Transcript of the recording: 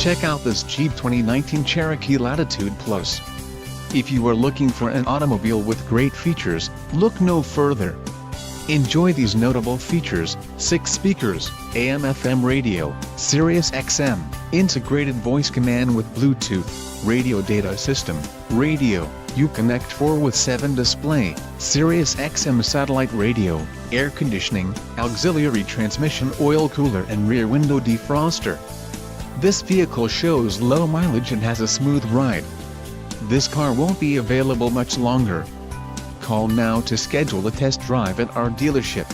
Check out this Jeep 2019 Cherokee Latitude Plus. If you are looking for an automobile with great features, look no further. Enjoy these notable features: 6 speakers, AM/FM radio, Sirius XM, integrated voice command with Bluetooth, radio data system, radio, Uconnect 4/7 display, Sirius XM satellite radio, air conditioning, auxiliary transmission, oil cooler and rear window defroster. This vehicle shows low mileage and has a smooth ride. This car won't be available much longer. Call now to schedule a test drive at our dealership.